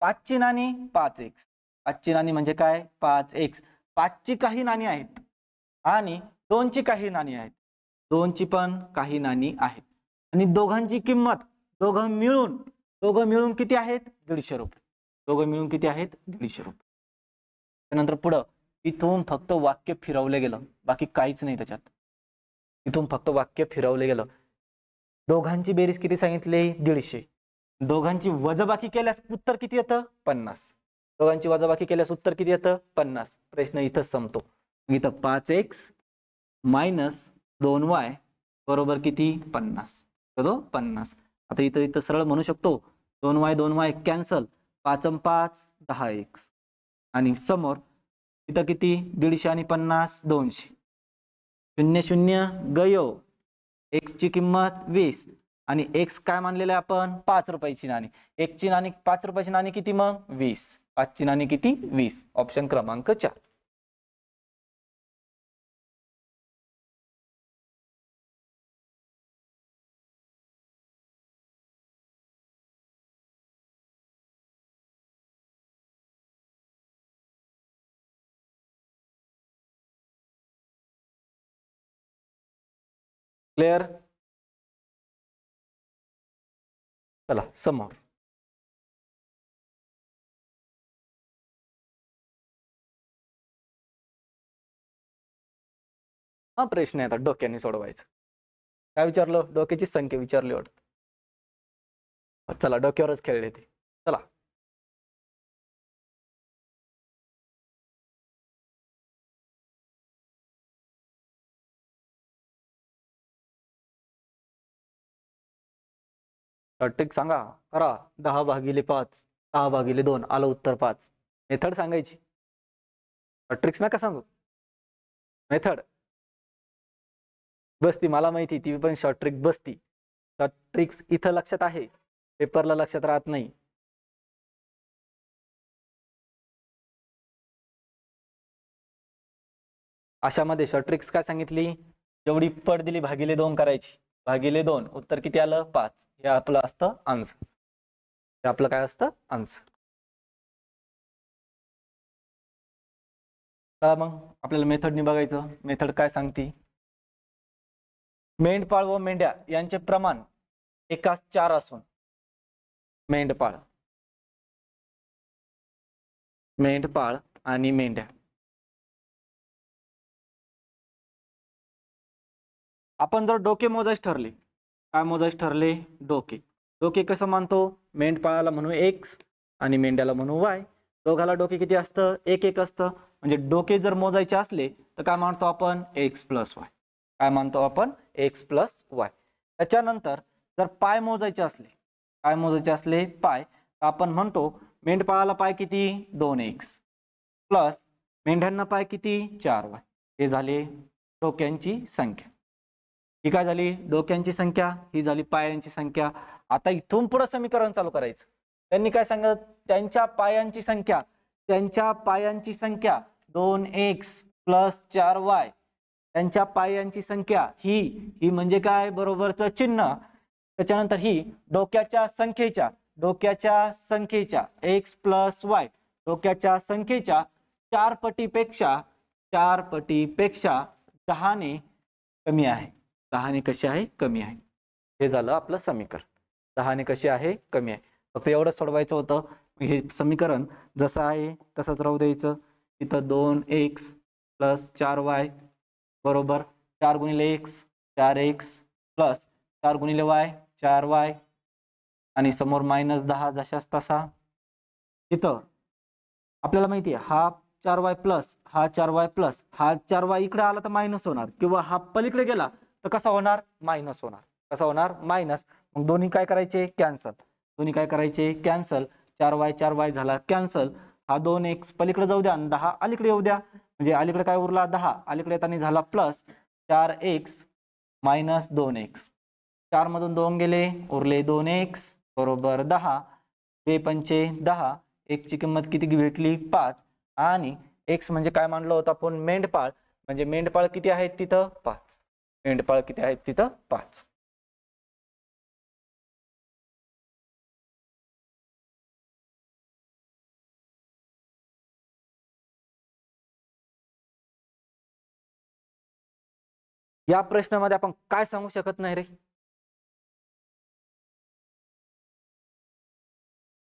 5 ची नाणी 5x, 5 ची नाणी म्हणजे काय, 5x. 5ची काही नाणी आहेत आणि 2ची काही नाणी आहेत. 2ची पण काही नाणी आहेत आणि दोघांची किंमत दोघं मिळून किती आहेत? 150 रुपये. दोघं मिळून किती आहेत? 150 रुपये. त्यानंतर पुढं इथून फक्त वाक्य फिरवलं गेलं, बाकी काहीच नाही त्याच्यात. इथून फक्त वाक्य फिरवलं गेलं. दोघांची बेरीज किती सांगितली? 150. दोघांची वजाबाकी केल्यास उत्तर किती येतं? 50. दोघांची वजाबाकी केल्यास उत्तर किती येतं? 50. प्रश्न इथंच संपतो. इथं 5x मायनस 2y बरोबर किती? 50. चलो 50. आता इथं सरळ म्हणू शकतो 2y कॅन्सल, 5 आणि 5 10x आणि समोर इथं किती? 150 आणि 50 200. 0 0 गयो. x ची किंमत 20 आणि x काय मानलेलं आहे आपण? 5 रुपयाची नाणी. 1ची नाणी 5 रुपयाची नाणी किती मग? 20. 5ची नाणी किती? 20. ऑप्शन क्रमांक 4. क्लिअर? चला समोर. हा प्रश्न आहे, आता डोक्याने सोडवायचं. काय विचारलं? डोक्याची संख्या विचारली वाटतं. चला डोक्यावरच खेळले ते. चला ट्रिक सांगा. करा. 10/5 10/2 आलं उत्तर 5. मेथड सांगायची. ट्रिक्स नका सांगू. मेथड बसती, मला माहिती, ती पण शॉर्ट ट्रिक बसती. शॉर्ट ट्रिक्स इथं लक्षात आहे, पेपरला लक्षात राहत नाही. अशामध्ये शॉर्ट ट्रिक्स काय सांगितली? जेवढी पट दिली भागिले 2 करायची. भागिले 2 उत्तर किती आलं? 5. हे आपलं असतं आन्सर. हे आपलं काय असतं? आन्सर. चला मग आपल्याला मेथडनी बघायचं. मेथड काय सांगते? मेंढपाळ व मेंढ्या यांचे प्रमाण एकास 4 असून मेंढपाळ आणि मेंढ्या आपण जर डोके मोजायचे ठरले, काय मोजायचे ठरले? डोके. डोके कसं मानतो? मेंढपाळाला म्हणू x आणि मेंढ्याला म्हणू y. दोघाला डोके किती असतं? 1 असतं. म्हणजे डोके जर मोजायचे असले तर काय मानतो आपण? x + y. काय मानतो आपण? x + y. त्याच्यानंतर जर पाय मोजायचे असले, काय मोजायचे असले? पाय, तर आपण म्हणतो मेंढपाळाला पाय किती? 2x प्लस मेंढ्यांना पाय किती? 4y. हे झाले डोक्यांची संख्या. ही काय झाली? डोक्यांची संख्या. ही झाली पायांची संख्या. आता इथून पुढे समीकरण चालू करायचं. त्यांनी काय सांगत? त्यांच्या पायांची संख्या 2x + 4y. त्यांच्या पायांची संख्या ही म्हणजे काय? बरोबरचं चिन्ह. त्याच्यानंतर ही डोक्याच्या संख्येच्या x + y, डोक्याच्या संख्येच्या 4 पटीपेक्षा 10 ने कमी आहे. 10 ने कशी आहे? कमी आहे. हे झालं आपलं समीकरण. 10 ने कशी आहे? कमी आहे. फक्त एवढं सोडवायचं होतं. हे समीकरण जसं आहे तसंच राहू द्यायचं. इथं 2x + 4y बरोबर 4 × x 4x plus 4 × y 4y आणि समोर -10 जशास तसा. इथं आपल्याला माहिती आहे हा 4y प्लस हा 4y प्लस हा 4y इकडे आला तर मायनस होणार, किंवा हा पलीकडे गेला तर कसा होणार? मायनस होणार. कसा होणार? मायनस. मग दोन्ही काय करायचे? कॅन्सल. 4y झाला कॅन्सल. हा 2x पलीकडे जाऊ द्या आणि 10 अलीकडे येऊ द्या. म्हणजे अलीकडे काय उरला? 10. अलीकडे येताना झाला प्लस 4x - 2x. 4 मधून 2 गेले, उरले 2x बरोबर 10. 2 पंचे 10. x ची किंमत किती भेटली? 5. आणि x म्हणजे काय मानलं होतं आपण? मेंढपाळ. म्हणजे मेंढपाळ किती आहेत तिथं? 5. मेंढपाळ किती आहेत तिथं? 5. या प्रश्नामध्ये आपण काय सांगू शकत नाही रे?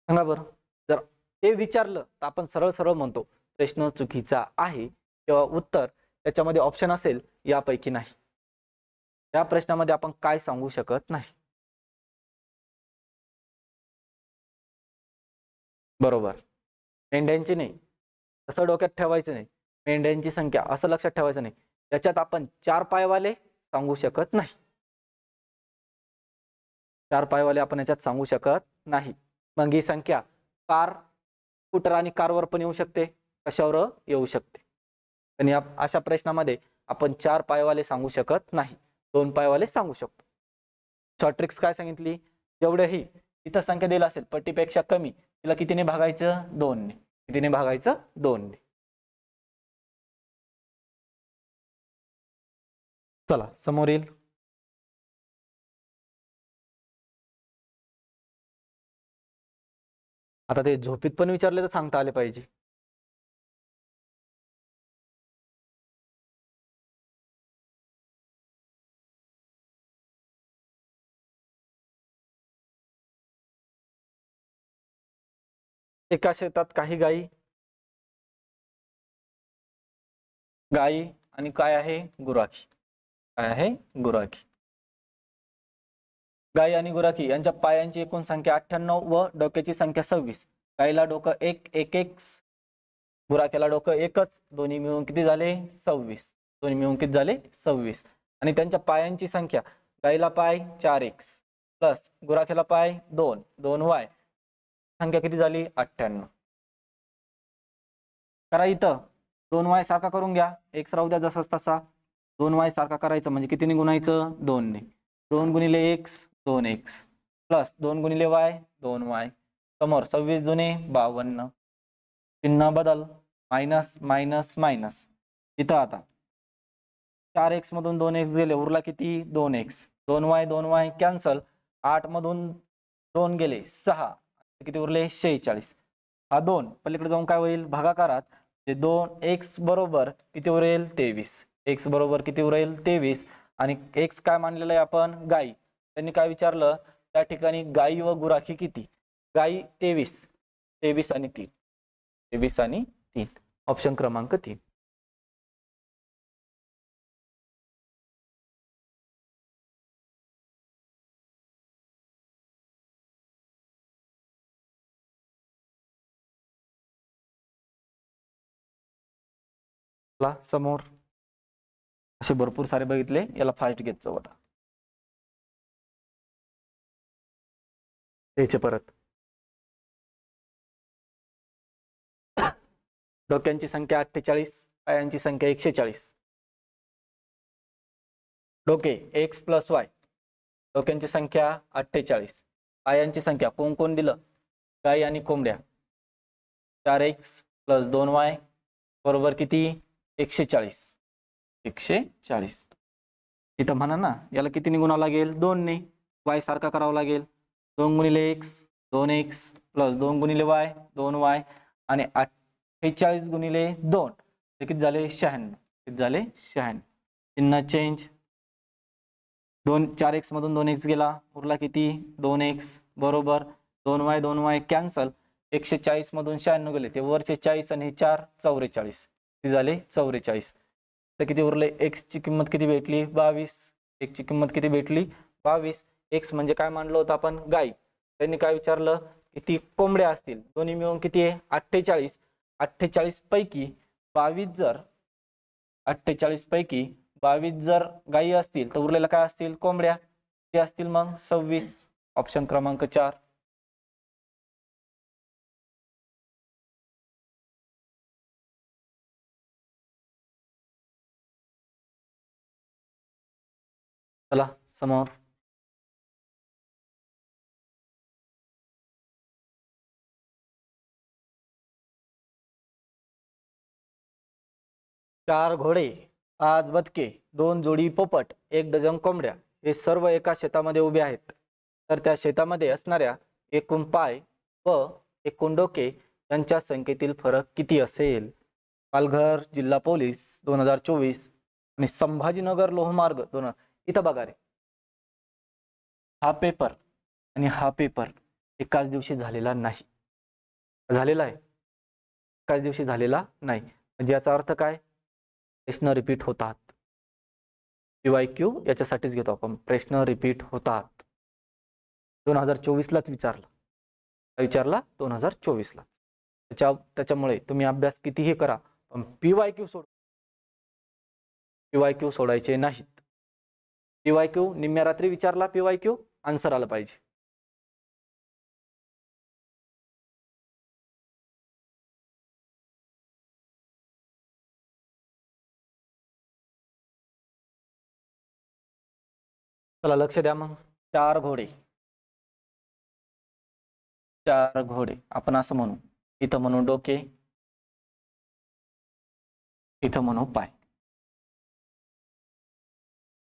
सांगा बरं. जर ते विचारलं तर आपण सरळ सरळ म्हणतो प्रश्न चुकीचा आहे किंवा उत्तर त्याच्यामध्ये ऑप्शन असेल यापैकी नाही. या प्रश्नामध्ये आपण काय सांगू शकत नाही. बरोबर. मेंढ्यांची नाही, तसं डोक्यात ठेवायचं नाही. मेंढ्यांची संख्या असं लक्षात ठेवायचं नाही. त्याच्यात आपण 4 पायवाले सांगू शकत नाही. 4 पायवाले आपण याच्यात सांगू शकत नाही. मग ही संख्या कार, स्कूटर आणि कारवर पण येऊ शकते, कशावर येऊ शकते. पण या अशा प्रश्नामध्ये आपण 4 पायवाले सांगू शकत नाही, 2 पायवाले सांगू शकतो. शॉर्ट ट्रिक्स काय सांगितली? जेवढेही इथं संख्या दिली असेल पट्टीपेक्षा कमी, तिला कितीने भागायचं? 2 ने. कितीने भागायचं? 2 ने. चला समोर येईल. आता ते झोपीत पण विचारले तर सांगता आले पाहिजे. एका शेतात काही गायी आणि काय आहे? गुराखी. काय आहे? गुराखी. गायी आणि गुराखी यांच्या पायांची एकूण संख्या 98 व डोक्याची संख्या 26. गायीला डोकं एक गुराख्याला डोकं एकच, दोन्ही मिळून किती झाले? 26. दोन्ही मिळून किती झाले? 26. आणि त्यांच्या पायांची संख्या, गायीला पाय 4x प्लस गुराख्याला पाय 2y, संख्या किती झाली? 98. करा इथं 2y सारखा करून घ्या, x राहू द्या जसाच तसा. 2y सारखा करायचं म्हणजे कितीने गुणायचं? 2 ने. 2 गुणिले x 2x प्लस 2 गुणिले y 2y. समोर 26 दुने 52. चिन्ह बदल, मायनस मायनस मायनस. इथं आता 4x मधून 2x गेले, उरला किती? 2x. 2y cancel. 8 मधून 2 गेले 6, किती उरले? 46. हा 2 पलीकडे जाऊन काय होईल? भागाकारात. 2x बरोबर किती उरेल? 23. x बरोबर किती उरेल? 23. आणि x काय मानलेलं आहे आपण? गाई. त्यांनी काय विचारलं त्या ठिकाणी? गाई व गुराखी किती? गाई 23. 23 आणि 3. 23 आणि 3. ऑप्शन क्रमांक 3. समोर असे भरपूर सारे बघितले, याला फास्ट घेत जाऊ आता. याचे परत डोक्यांची संख्या 48, पायांची संख्या 140. डोके x प्लस y, डोक्यांची संख्या 48, पायांची संख्या कोण कोण दिलं? गाई आणि कोंबड्या. 4x प्लस 2y बरोबर किती? 140. 140. इथं म्हणा ना, याला कितीने गुणावं लागेल? 2 ने. y सारखा करावा लागेल. 2 गुणिले x 2x प्लस 2 गुणिले y 2y आणि 48 गुणिले 2 किती झाले? 96. किती झाले? 96. चिन्ह चेंज. 4x मधून 2x गेला, उरला किती? 2x बरोबर 2y कॅन्सल. 140 मधून 96 गेले, ते वरचे 40 आणि 4 44. किती झाले? 44. तर किती उरले? x ची किंमत किती भेटली? 22. x ची किंमत किती भेटली? 22. x म्हणजे काय मानलं होतं आपण? गाय. त्यांनी काय विचारलं? किती कोंबड्या असतील? दोन्ही मिळून किती आहे? 48. 48 पैकी 22 जर 48 पैकी 22 जर गायी असतील तर उरलेल्या काय असतील? कोंबड्या. ते असतील मग 26. ऑप्शन क्रमांक 4. चला समोर. चार घोडे, 5 बदके, 2 जोडी पोपट, 1 डझन कोंबड्या हे सर्व एका शेतामध्ये उभे आहेत. तर त्या शेतामध्ये असणाऱ्या एकूण पाय व एकूण डोके यांच्या संख्येतील फरक किती असेल? पालघर जिल्हा पोलीस 2024 आणि संभाजीनगर लोहमार्ग 2 इथं बघा रे, हा पेपर आणि हा पेपर एकाच दिवशी झालेला नाही. झालेला आहे, एकाच दिवशी झालेला नाही. म्हणजे याचा अर्थ काय, प्रश्न रिपीट होतात. PYQ याच्यासाठीच घेतो आपण, प्रश्न रिपीट होतात. 2024 लाच विचारला 2024 लाच. त्याच्यामुळे तुम्ही अभ्यास कितीही करा पण PYQ सोडायचे नाहीत. PYQ निम्म्या रात्री विचारला, PYQ आन्सर आलं पाहिजे. चला लक्ष द्या मग. 4 घोडे, 4 घोडे आपण असं म्हणू, इथं म्हणू डोके, इथं म्हणू पाय.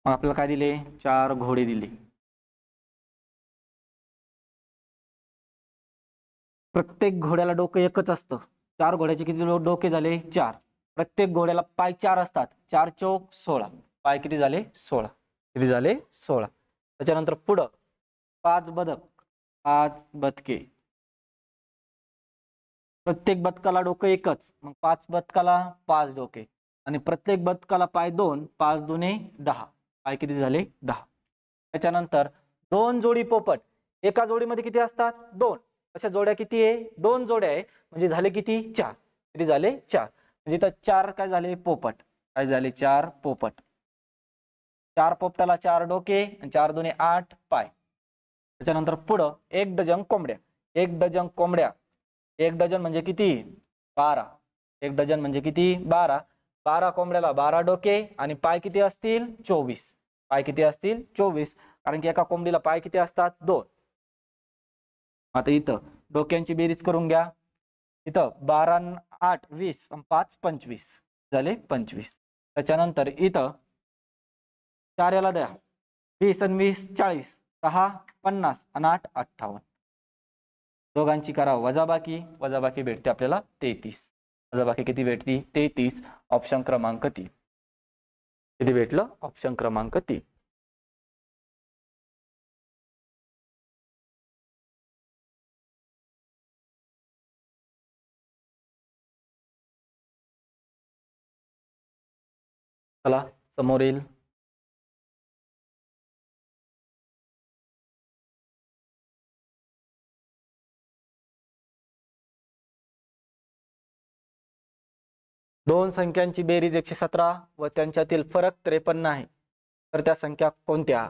मग आपल्याला काय दिले, 4 घोडे दिले. प्रत्येक घोड्याला डोकं एकच असतं. 4 घोड्याचे किती डोके झाले, 4. प्रत्येक घोड्याला पाय 4 असतात. 4 चौक 16, पाय किती झाले, 16. किती झाले, 16. त्याच्यानंतर पुढं 5 बदक, 5 बदके. प्रत्येक बदकाला डोकं एकच, मग 5 बदकाला 5 डोके. आणि प्रत्येक बदकाला पाय 2, 5 दुने 10, पाय किती झाले, 10. त्याच्यानंतर 2 जोडी पोपट, एका जोडीमध्ये किती असतात, 2. अशा जोड्या किती आहे, 2 जोड्या आहे, म्हणजे झाले किती, 4. किती झाले, 4. म्हणजे इथं 4 काय झाले, पोपट. काय झाले, 4 पोपट. 4 पोपटाला 4 डोके आणि 4 दुने 8 पाय. त्याच्यानंतर पुढं 1 डझन कोंबड्या. 1 डझन कोंबड्या, 1 डझन म्हणजे किती, 12. 1 डझन म्हणजे किती, 12. 12 कोंबड्याला 12 डोके आणि पाय किती असतील, 24. पाय किती असतील, 24. कारण की एका कोंबडीला पाय किती असतात, 2. आता इथं डोक्यांची बेरीज करून घ्या. इथं 12 8 20 आणि 5 25 झाले 25. त्याच्यानंतर इथं 4 याला द्या, 20 आणि 20 40, 6 50 आणि 8 58. दोघांची करा वजाबाकी, वजाबाकी भेटते आपल्याला 33. वजाबाकी किती भेटती, 33. ऑप्शन क्रमांक 3. किती भेटलं, ऑप्शन क्रमांक 3. चला समोर येईल. दोन संख्यांची बेरीज 117 व त्यांच्यातील फरक 53 आहे, तर त्या संख्या कोणत्या.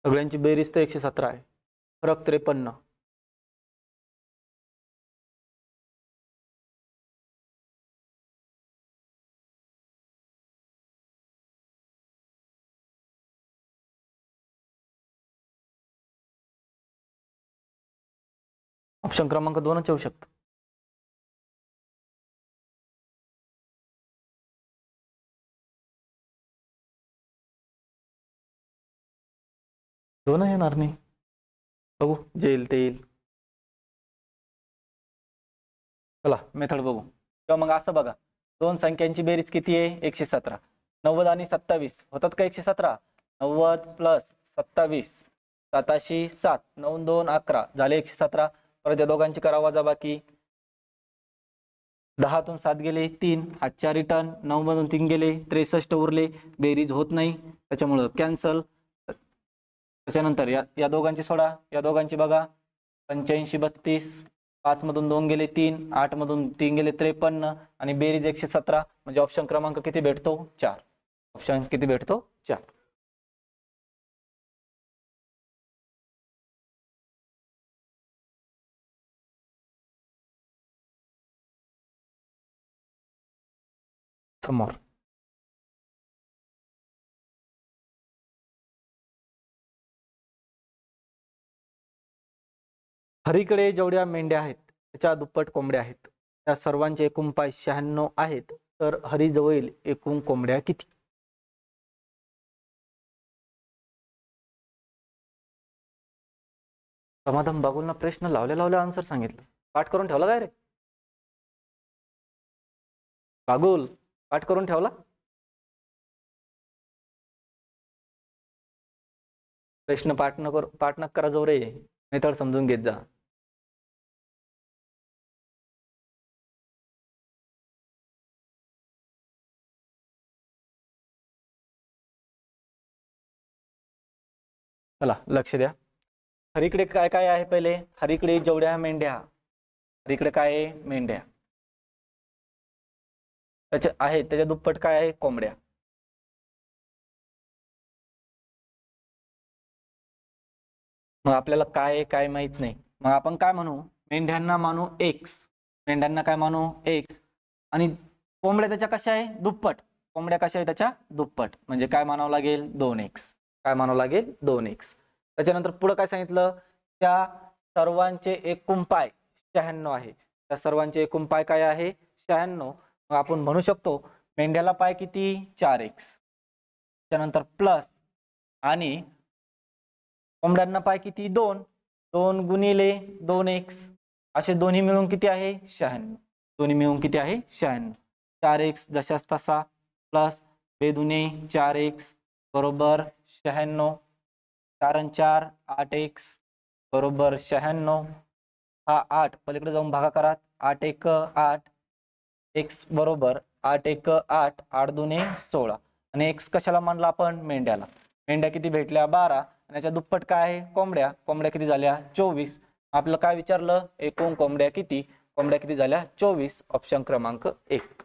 सगळ्यांची बेरीज तर 117 आहे, फरक 53. ऑप्शन क्रमांक 2च येऊ शकतो. दोन येणार नाही, बघू जे येईल ते येईल. चला मेथड बघू. किंवा मग असं बघा, दोन संख्यांची बेरीज किती आहे, 117. 90 आणि 27 होतात का 117. 90 प्लस 27 7 7 9 2 11 झाले 117. परत या दोघांची करा वजाबाकी. 10 7 गेले 3, हातच्या रिटर्न. 9 मधून 3 गेले 63 उरले, बेरीज होत नाही त्याच्यामुळं कॅन्सल. त्याच्यानंतर या दोघांची सोडा, या दोघांची बघा. 85 32, 5 मधून 2 गेले 3, 8 मधून 3 गेले 53 आणि बेरीज 117. म्हणजे ऑप्शन क्रमांक किती भेटतो, 4. ऑप्शन किती भेटतो, 4. समोर हरीकडे जेवढ्या मेंढ्या आहेत त्याच्या दुप्पट कोंबड्या आहेत. त्या सर्वांचे एकूण पाय 96 आहेत, तर हरीजवळील एकूण कोंबड्या किती. समाधान बागुलना प्रश्न लावल्या लावल्या आन्सर सांगितलं. पाठ करून ठेवला काय रे. बागुल पाठ करून ठेवला? प्रश्न पाठ न करा जो रे, नाही तर समजून घेत जा. चला लक्ष द्या. हरीकडे काय काय आहे? पहिले हरीकडे जेवढ्या मेंढ्या, हरीकडे काय आहे? मेंढ्या. त्याच्या आहे त्याच्या दुप्पट काय आहे? कोंबड्या. मग आपल्याला काय आहे काय माहित नाही, मग आपण काय म्हणू? मेंढ्यांना मानू एक्स. मेंढ्यांना काय मानू? एक्स. आणि कोंबड्या त्याच्या कशा आहे? दुप्पट. कोंबड्या कशा आहे? त्याच्या दुप्पट. म्हणजे काय मानावं लागेल? 2x. काय मानावं लागेल? 2x. त्याच्यानंतर पुढे काय सांगितलं? त्या सर्वांचे एकूण पाय 96 आहे. त्या सर्वांचे एकूण पाय काय आहे? 96. मग आपण म्हणू शकतो मेंढ्याला पाय किती? 4x. त्यानंतर प्लस आणि कोंबड्यांना पाय किती? 2. 2 गुणिले 2x. असे दोन्ही मिळून किती आहे? 96. दोन्ही मिळून किती आहे? 96. 4x जशास तसा प्लस 2 दुने 4x बरोबर 96. 4 आणि 4 8x बरोबर 96. हा 8 पलीकडे जाऊन भागाकारात 8 1 8 x बरोबर 8 1 8 8 दुने 16. आणि x कशाला मानला आपण? मेंढ्याला. मेंढ्या किती भेटल्या? 12. आणि याच्या दुप्पट काय आहे? कोंबड्या. कोंबड्या किती झाल्या? 24. आपलं काय विचारलं? एकूण कोंबड्या किती? कोंबड्या किती झाल्या? 24. ऑप्शन क्रमांक 1.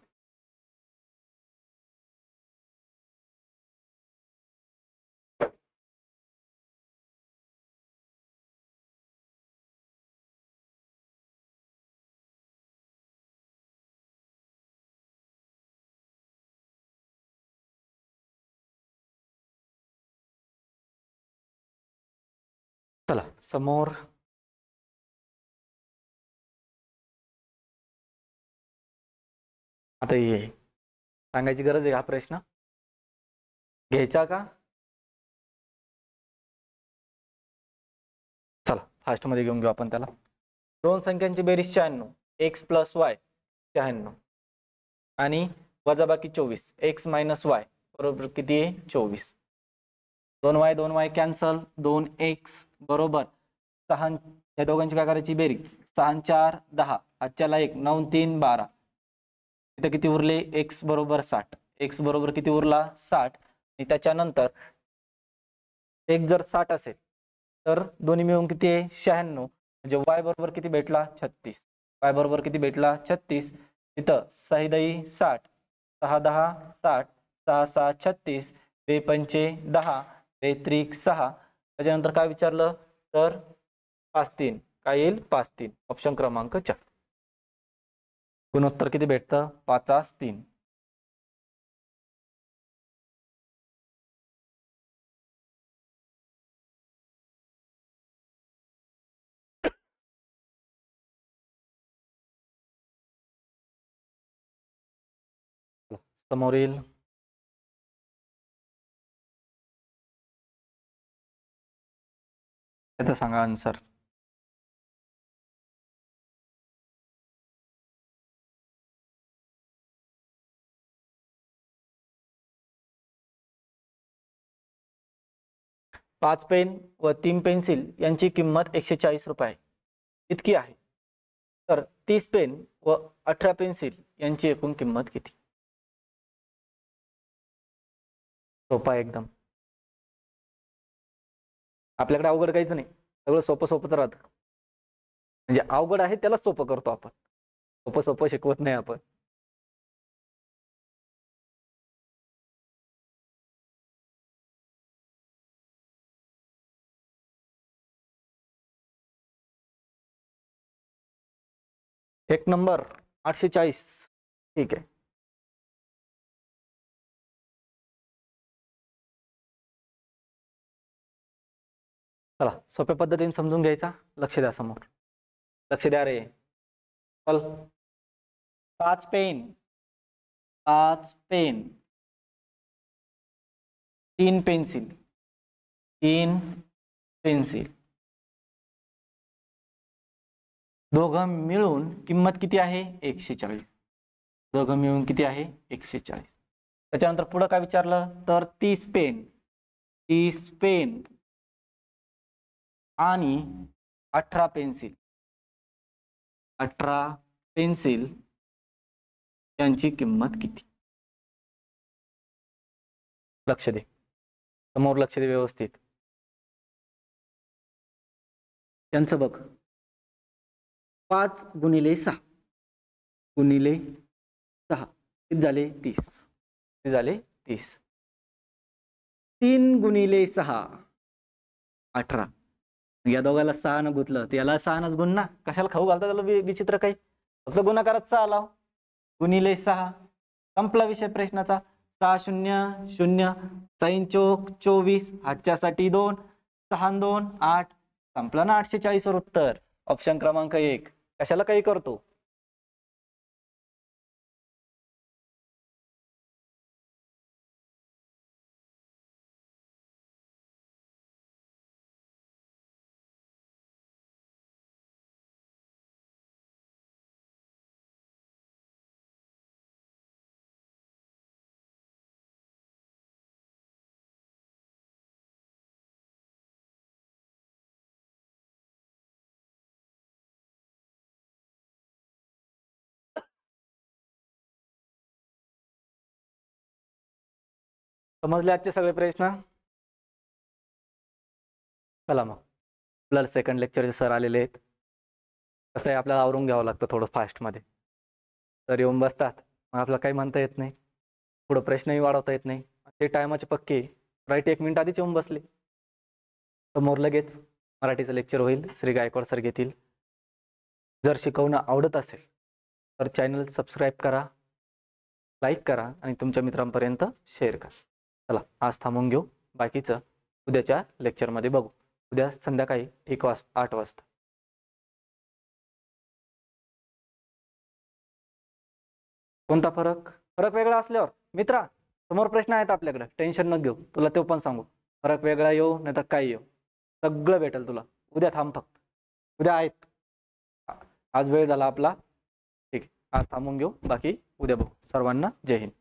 चला समोर आता ये सांगायची गरज आहे हा प्रश्न घ्यायचा का? चला फास्ट मध्ये घेऊन घेऊ आपण त्याला. दोन संख्यांची बेरीज 96. x प्लस वाय 96 आणि वजाबाकी 24. x मायनस वाय बरोबर किती आहे? 24. 2y cancel. 2x बरोबर 6. या दोघांची काय करायची? बेरीज. 6 4 10. आजच्याला 1 9 3 12. इथं किती उरले? x बरोबर 60. x बरोबर किती उरला? 60. आणि त्याच्यानंतर x जर 60 असेल तर दोन्ही मिळून किती आहे? 96. म्हणजे y बरोबर किती भेटला? 36. y बरोबर किती भेटला? 36. इथं 6 दही 60. 6 10 60. 6 6 36. 2 पंचे 10. 2 त्रिक 6. त्याच्यानंतर काय विचारलं? तर 5 3 काय येईल? 5 3. ऑप्शन क्रमांक 4. गुणोत्तर किती भेटतं? 5 3. समोरील त्याचा सांगा आन्सर. पाच पेन व 3 पेन्सिल यांची किंमत 140 रुपये इतकी आहे. तर 30 पेन व 18 पेन्सिल यांची एकूण किंमत किती? सोपा एकदम. आपल्याकडे अवघड काहीच नाही, सगळं सोपं सोपंच राहतं. म्हणजे अवघड आहे त्याला सोपं करतो आपण, सोपं सोपं शिकवत नाही आपण. एक नंबर 840. ठीक आहे. चला सोप्या पद्धतीने समजून घ्यायचा. लक्ष द्या समोर, लक्ष द्या रे. चल 5 पेन 3 पेन्सिल 3 पेन्सिल दोघं मिळून किंमत किती आहे? 140. दोघं मिळून किती आहे 140. त्याच्यानंतर पुढं काय विचारलं तर 30 पेन आणि 18 पेन्सिल यांची किंमत किती. लक्ष दे, समोर लक्ष दे व्यवस्थित. यांचं बघ 5 गुणिले 6 किती झाले 30. किती झाले 30. 3 गुणिले 6 18. या दोघाला 6 न गुंतलं तर याला 6 नच गुण ना. कशाला खाऊ घालता त्याला विचित्र काही. फक्त गुणाकारात 6 लाव. गुणिले 6 संपला विषय प्रश्नाचा. 6 0 0 6 चोक 24 हातच्यासाठी 2 6 2 8. संपला ना 840 वर उत्तर. ऑप्शन क्रमांक 1. कशाला काही करतो. समजले आजचे सगळे प्रश्न. चला मग आपल्याला सेकंड लेक्चरचे सर आलेले आहेत. कसं आहे आपल्याला आवरून घ्यावं लागतं थोडं फास्टमध्ये. सर येऊन बसतात मग आपल्याला काही म्हणता येत नाही. पुढं प्रश्नही वाढवता येत नाही. ते टायमाचे पक्के राईट 1 मिनिट आधीच येऊन बसले. समोर लगेच मराठीचं लेक्चर होईल. श्री गायकवाड सर घेतील. जर शिकवणं आवडत असेल तर चॅनल सबस्क्राईब करा, लाईक करा आणि तुमच्या मित्रांपर्यंत शेअर करा. चला आज थांबून घेऊ. बाकीचं उद्याच्या लेक्चरमध्ये बघू. उद्या संध्याकाळी ठीक 8 वाजता. कोणता फरक वेगळा असल्यावर मित्रा समोर प्रश्न आहेत आपल्याकडे. टेन्शन न घेऊ. तुला तो पण सांगू. फरक वेगळा येऊ नाही तर काही येऊ सगळं भेटेल तुला. उद्या थांब फक्त. उद्या आहेत. आज वेळ झाला आपला. ठीक आहे आज थांबून घेऊ. बाकी उद्या बघू. सर्वांना जय हिंद.